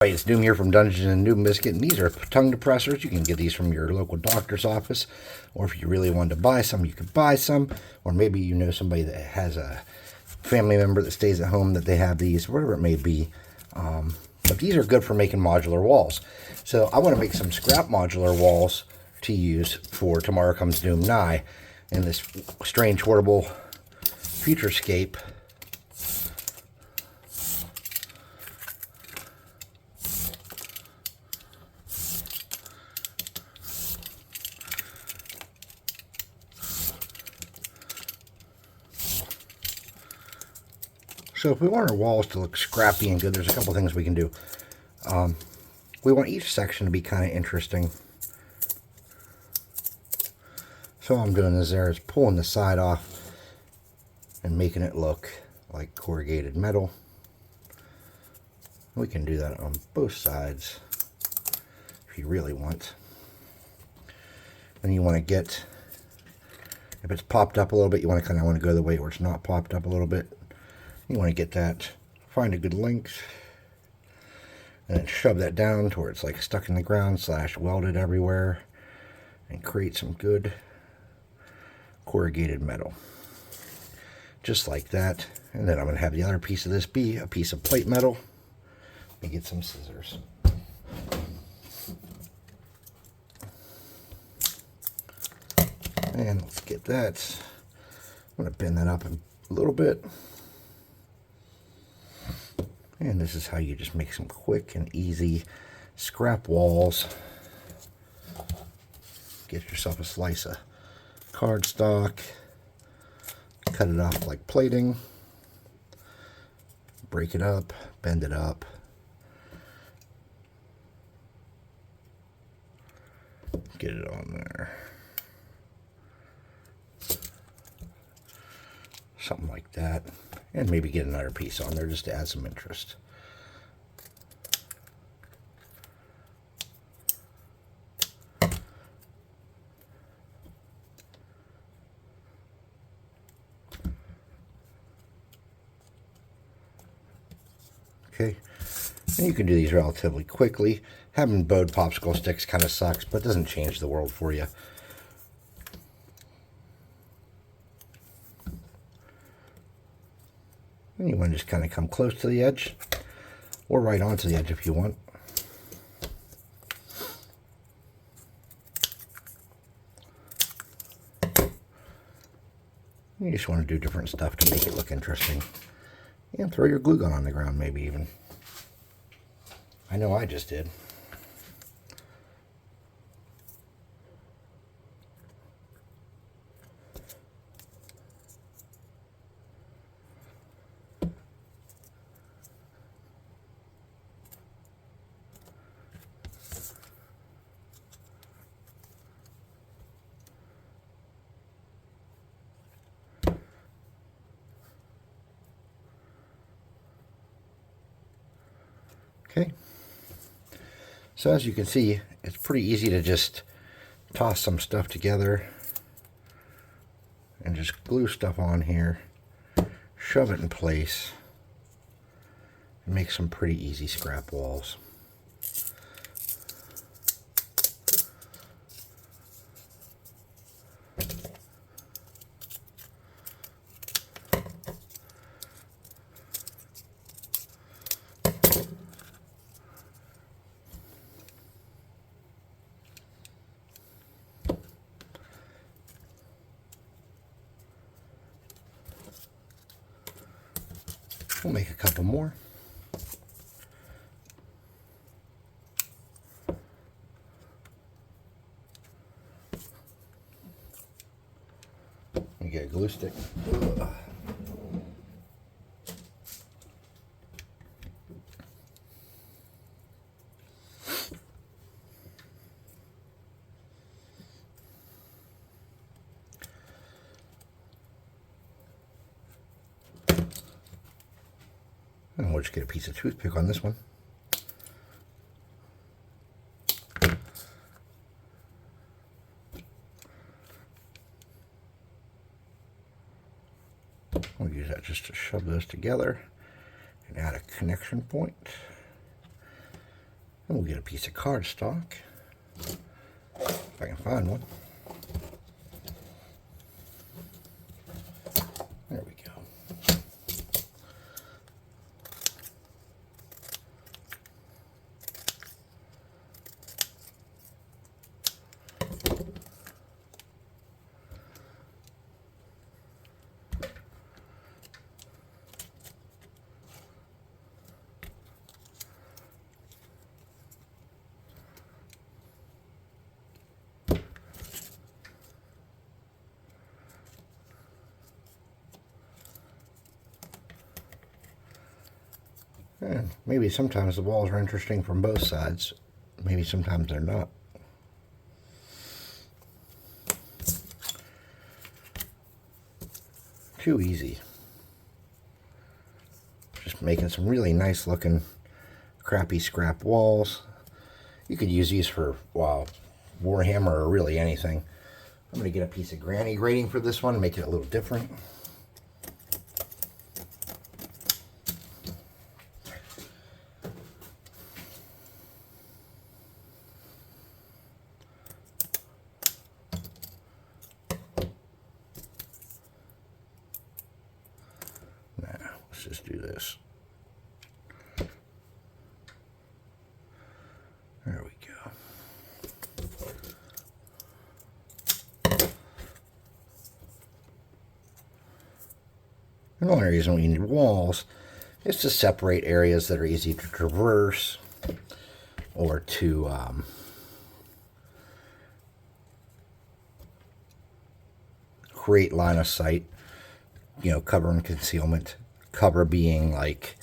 Hey, it's Doom here from Dungeons and Doom Biscuit, and these are tongue depressors. You can get these from your local doctor's office, or if you really wanted to buy some, you could buy some, or maybe you know somebody that has a family member that stays at home that they have these, whatever it may be. But these are good for making modular walls. So I want to make some scrap modular walls to use for Tomorrow Comes Doom Nigh in this strange, horrible futurescape. So if we want our walls to look scrappy and good, there's a couple things we can do. We want each section to be kind of interesting. So all I'm doing is pulling the side off and making it look like corrugated metal. We can do that on both sides if you really want. And you want to get, if it's popped up a little bit, you want to kind of go the way where it's not popped up a little bit. You want to get that, find a good length, and then shove that down to where it's like stuck in the ground / welded everywhere, and create some good corrugated metal. Just like that. And then I'm going to have the other piece of this be a piece of plate metal. Let me get some scissors. And let's get that. I'm going to bend that up a little bit. And this is how you just make some quick and easy scrap walls. Get yourself a slice of cardstock, cut it off like plating, break it up, bend it up. Get it on there. Something like that. And maybe get another piece on there just to add some interest. Okay, and you can do these relatively quickly. Having bowed popsicle sticks kind of sucks, but doesn't change the world for you. And you want to just kind of come close to the edge, or right onto the edge if you want. You just want to do different stuff to make it look interesting. And throw your glue gun on the ground, maybe even. I know I just did. Okay, so as you can see, it's pretty easy to just toss some stuff together and just glue stuff on here, shove it in place, and make some pretty easy scrap walls. We'll make a couple more. We get a glue stick. And we'll just get a piece of toothpick on this one. We'll use that just to shove those together and add a connection point. And we'll get a piece of cardstock, if I can find one. There we go. And maybe sometimes the walls are interesting from both sides. Maybe sometimes they're not. Too easy. Just making some really nice looking crappy scrap walls. You could use these for, wow, Warhammer or really anything. I'm going to get a piece of granny grating for this one and make it a little different. Let's just do this. There we go. And the only reason we need walls is to separate areas that are easy to traverse or to create line of sight, you know, cover and concealment. Cover being like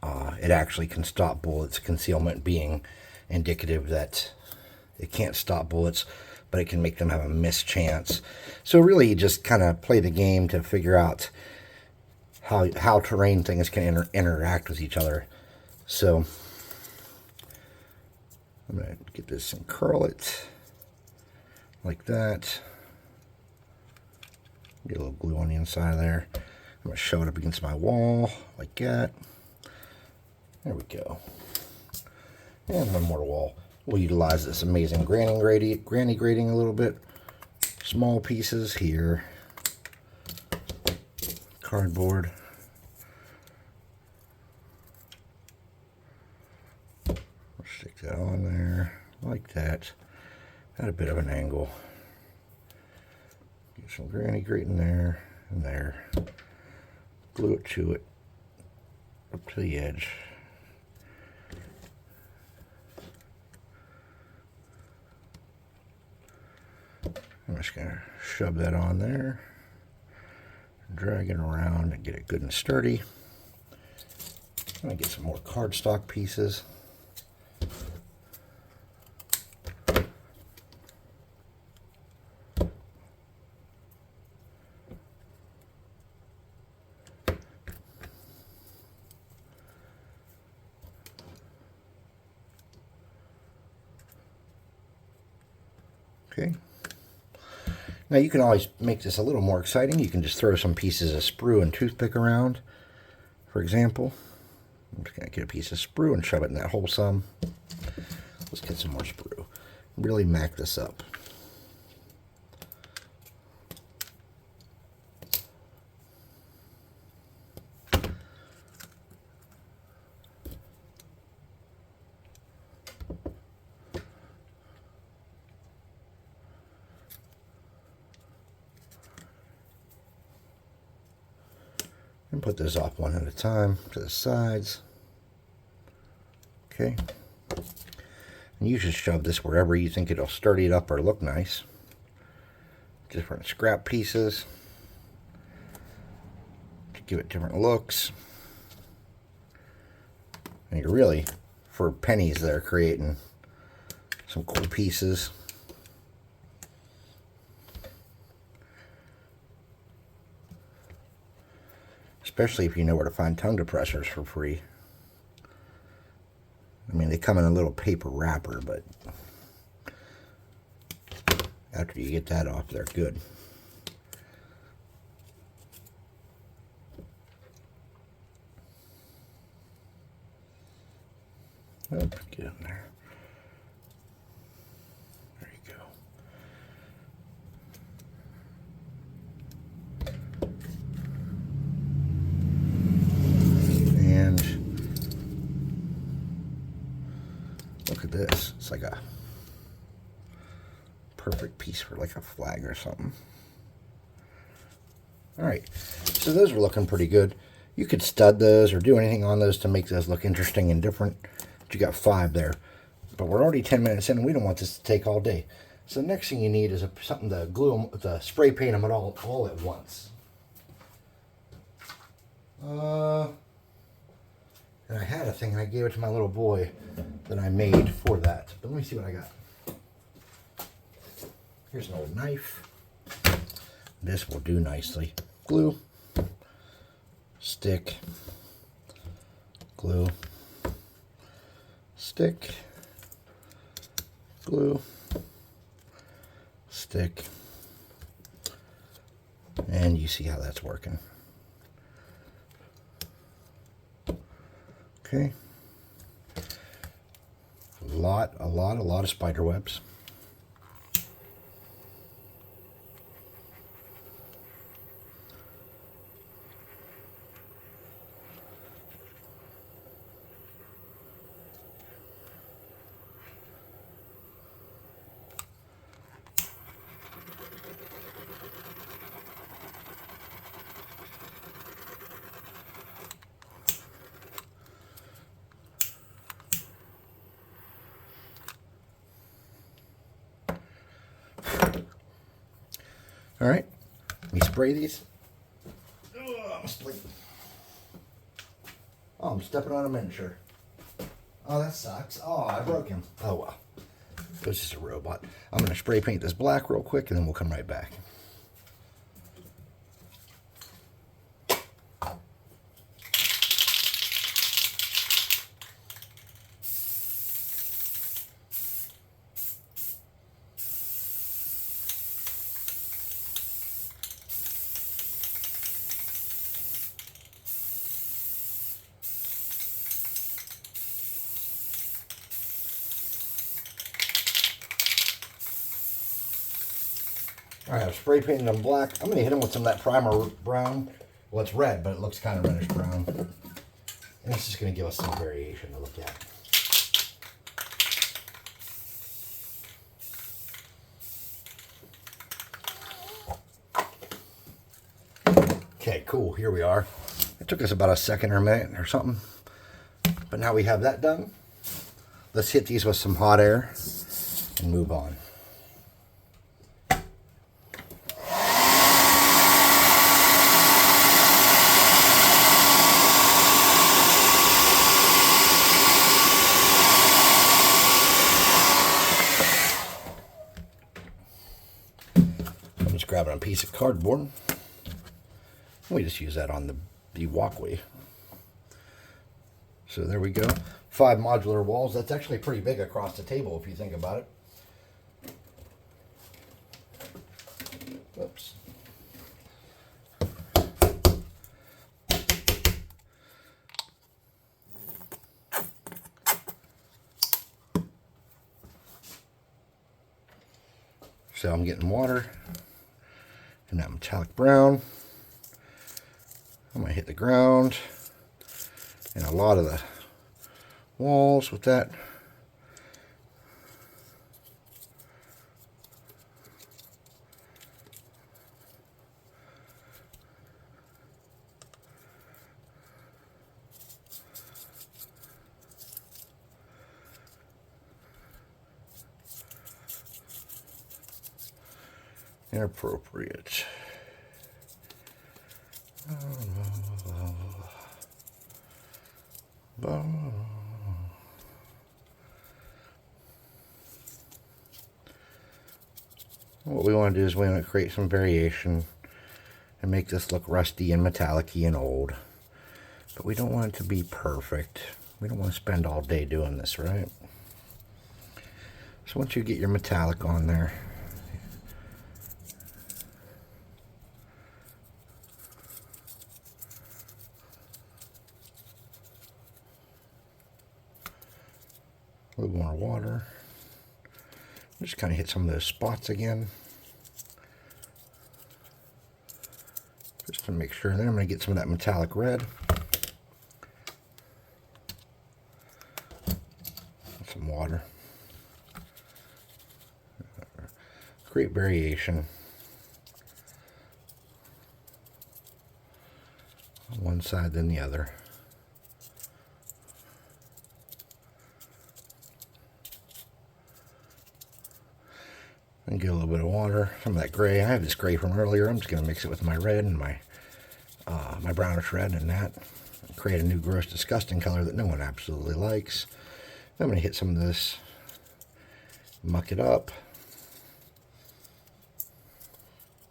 it actually can stop bullets, concealment being indicative that it can't stop bullets, but it can make them have a mischance. So really you just kind of play the game to figure out how terrain things can interact with each other. So I'm going to get this and curl it like that. Get a little glue on the inside of there. I'm going to shove it up against my wall like that. There we go. And one more wall. We'll utilize this amazing granny grating a little bit. Small pieces here. Cardboard. Stick that on there like that. At a bit of an angle. Get some granny grating there and there. Glue it to it, up to the edge. I'm just going to shove that on there, drag it around and get it good and sturdy. I'm going to get some more cardstock pieces. Okay. Now you can always make this a little more exciting. You can just throw some pieces of sprue and toothpick around. For example, I'm just going to get a piece of sprue and shove it in that hole some. Let's get some more sprue. Really mac this up. And put those off one at a time to the sides. Okay. And you just shove this wherever you think it'll sturdy it up or look nice. Different scrap pieces to give it different looks. And you're really, for pennies there, creating some cool pieces. Especially if you know where to find tongue depressors for free. I mean, they come in a little paper wrapper, but after you get that off, they're good. Oh, get in there. There you go. And look at this. It's like a perfect piece for like a flag or something. Alright, so those are looking pretty good. You could stud those or do anything on those to make those look interesting and different. But you got 5 there. But we're already 10 minutes in and we don't want this to take all day. So the next thing you need is something to glue them, to spray paint them all at once. And I had a thing and I gave it to my little boy that I made for that. But let me see what I got. Here's an old knife. This will do nicely. Glue, stick, glue, stick, glue, stick, and you see how that's working. Okay. A lot of spider webs. All right, let me spray these. Oh, I'm stepping on a miniature. Oh, that sucks. Oh, I broke him. Oh, well. It was just a robot. I'm going to spray paint this black real quick, and then we'll come right back. All right, I've spray painted them black. I'm going to hit them with some of that primer brown. Well, it's red, but it looks kind of reddish brown. And it's just going to give us some variation to look at. Okay, cool. Here we are. It took us about a second or a minute or something. But now we have that done. Let's hit these with some hot air and move on. Grabbing a piece of cardboard. We just use that on the walkway. So there we go. 5 modular walls. That's actually pretty big across the table if you think about it. Oops. So I'm getting water. And that metallic brown. I'm going to hit the ground and a lot of the walls with that. Inappropriate. What we want to do is we want to create some variation and make this look rusty and metallic-y and old. But we don't want it to be perfect. We don't want to spend all day doing this, right? So once you get your metallic on there, A little more water. Just kind of hit some of those spots again. Just to make sure. Then I'm going to get some of that metallic red. Some water. Great variation. On one side than the other. And get a little bit of water, some of that gray. I have this gray from earlier. I'm just going to mix it with my red and my brownish red and that. Create a new gross, disgusting color that no one absolutely likes. Then I'm going to hit some of this, muck it up.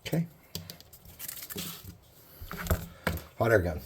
Okay. Hot air gun.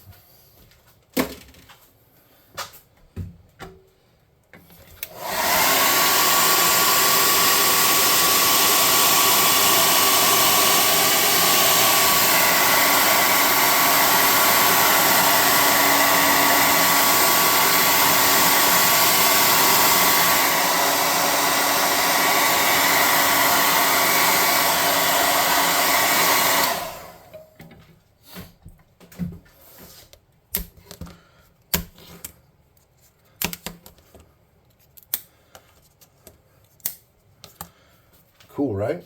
Cool, right?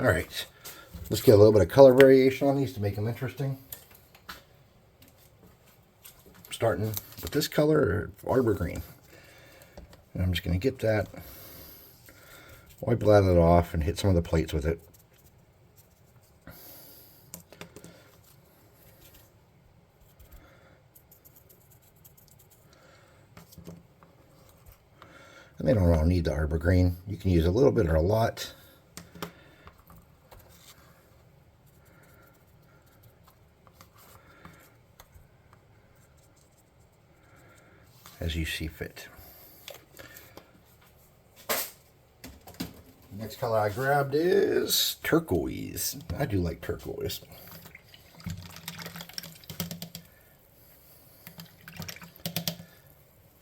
All right, let's get a little bit of color variation on these to make them interesting. Starting with this color, arbor green. And I'm just going to get that, wipe that off, and hit some of the plates with it. And they don't all need the arbor green. You can use a little bit or a lot. As you see fit. Next color I grabbed is turquoise. I do like turquoise.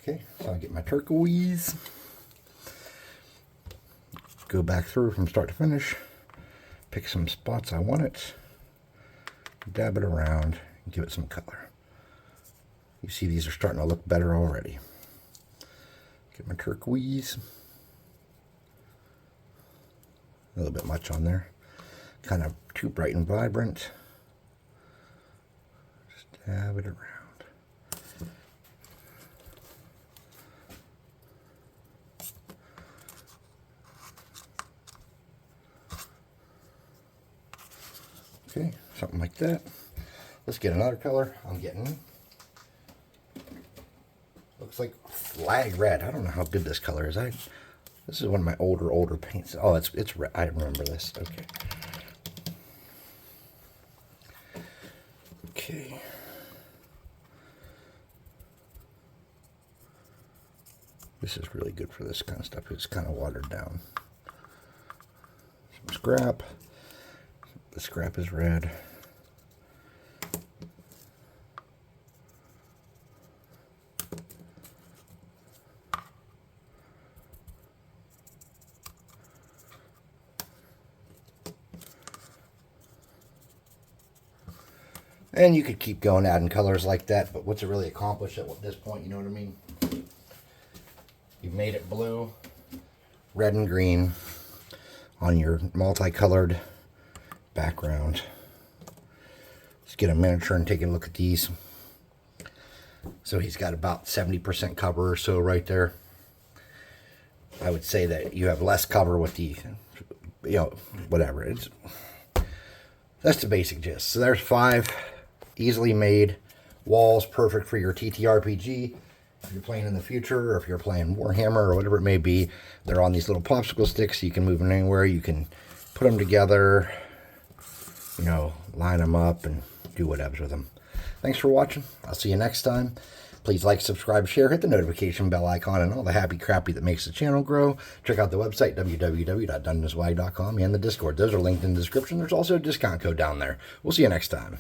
Okay, so I get my turquoise. Go back through from start to finish. Pick some spots I want it. Dab it around and give it some color. You see these are starting to look better already. Get my turquoise. A little bit much on there. Kind of too bright and vibrant. Just dab it around. Okay, something like that. Let's get another color. I'm getting, looks like flag red. I don't know how good this color is. This is one of my older paints. Oh, it's red. I remember this. Okay. Okay. This is really good for this kind of stuff. It's kind of watered down. Some scrap. The scrap is red. And you could keep going adding colors like that, but what's it really accomplish at this point, you know what I mean? You've made it blue, red and green on your multicolored background. Let's get a miniature and take a look at these. So he's got about 70% cover or so right there. I would say that you have less cover with the, you know, whatever. That's the basic gist. So there's 5 easily made walls, perfect for your TTRPG. If you're playing in the future, or if you're playing Warhammer, or whatever it may be, they're on these little popsicle sticks. So you can move them anywhere. You can put them together, you know, line them up and do whatever with them. Thanks for watching. I'll see you next time. Please like, subscribe, share, hit the notification bell icon, and all the happy crappy that makes the channel grow. Check out the website, www.dungeonswag.com, and the Discord. Those are linked in the description. There's also a discount code down there. We'll see you next time.